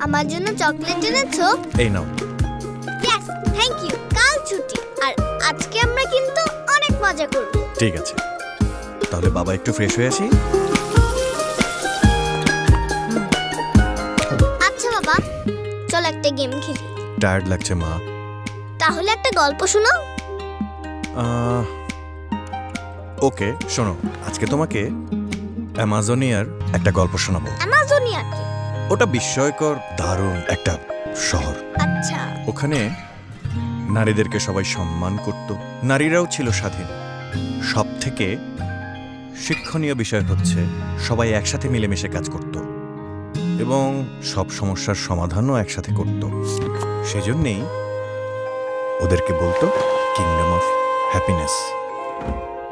আমার জন্য চকলেট এনেছো? এই নাও। Yes, thank you. কাল ছুটি, আর আজকে আমরা কিন্তু অনেক মজা করব। ঠিক আছে, তাহলে বাবা একটু ফ্রেশ হয়ে আসি। আচ্ছা বাবা, চল একটা গেম খেলি। টায়ার্ড লাগছে মা। তাহলে একটা গল্প শোনাও। ওকে, শোনো, আজকে তোমাকে অ্যামাজনিয়ার একটা গল্প শোনাবো। অ্যামাজনিয়া কি? ওটা বিস্ময়কর দারুণ একটা শহর। আচ্ছা। ওখানে নারীদেরকে সবাই সম্মান করত, নারীরাও ছিল স্বাধীন। সব থেকে শিক্ষণীয় বিষয় হচ্ছে সবাই একসাথে মিলেমিশে কাজ করত এবং সব সমস্যার সমাধানও একসাথে করত। সেজন্যেই ওদেরকে বলতো কিংডম অফ হ্যাপিনেস।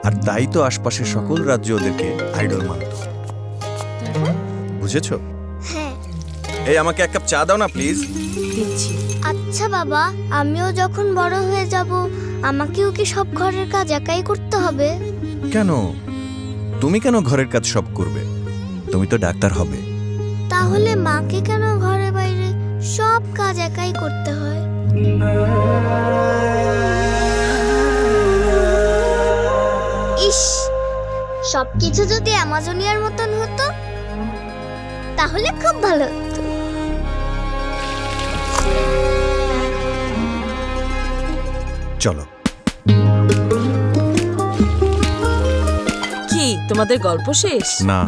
আর তাই তো আশপাশের সকল রাজ্য ওদেরকে আইডল মানত। বুঝেছ? হ্যাঁ। এই আমাকে এক কাপ চা দাও না প্লিজ। আচ্ছা বাবা, আমিও যখন বড় হয়ে যাব আমাকেও কি সব ঘরের কাজ একাই করতে হবে? কেন? তুমি কেন ঘরের কাজ সব করবে? তুমি তো ডাক্তার হবে। তাহলে মাকে কেন ঘরে বাইরে সব কাজ একাই করতে হয়? ইস, সবকিছু যদি অ্যামাজনিয়ার মতন হতো তাহলে খুব ভালো হতো। চলো। কি তোমাদের গল্প শেষ? না,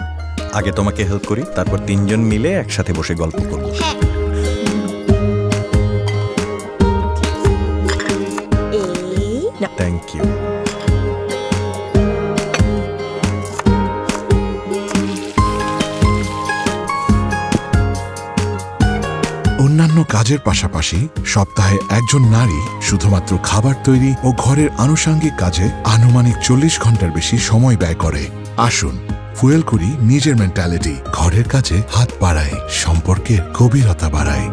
আগে তোমাকে হেল্প করি, তারপর তিনজন মিলে একসাথে বসে গল্প করব। হ্যাঁ। Thank you. অন্যান্য কাজের পাশাপাশি সপ্তাহে একজন নারী শুধুমাত্র খাবার তৈরি ও ঘরের আনুষঙ্গিক কাজে আনুমানিক 40 ঘন্টার বেশি সময় ব্যয় করে। আসুন ফুয়েল করি নিজের মেন্টালিটি, ঘরের কাজে হাত বাড়ায়, সম্পর্কের গভীরতা বাড়ায়।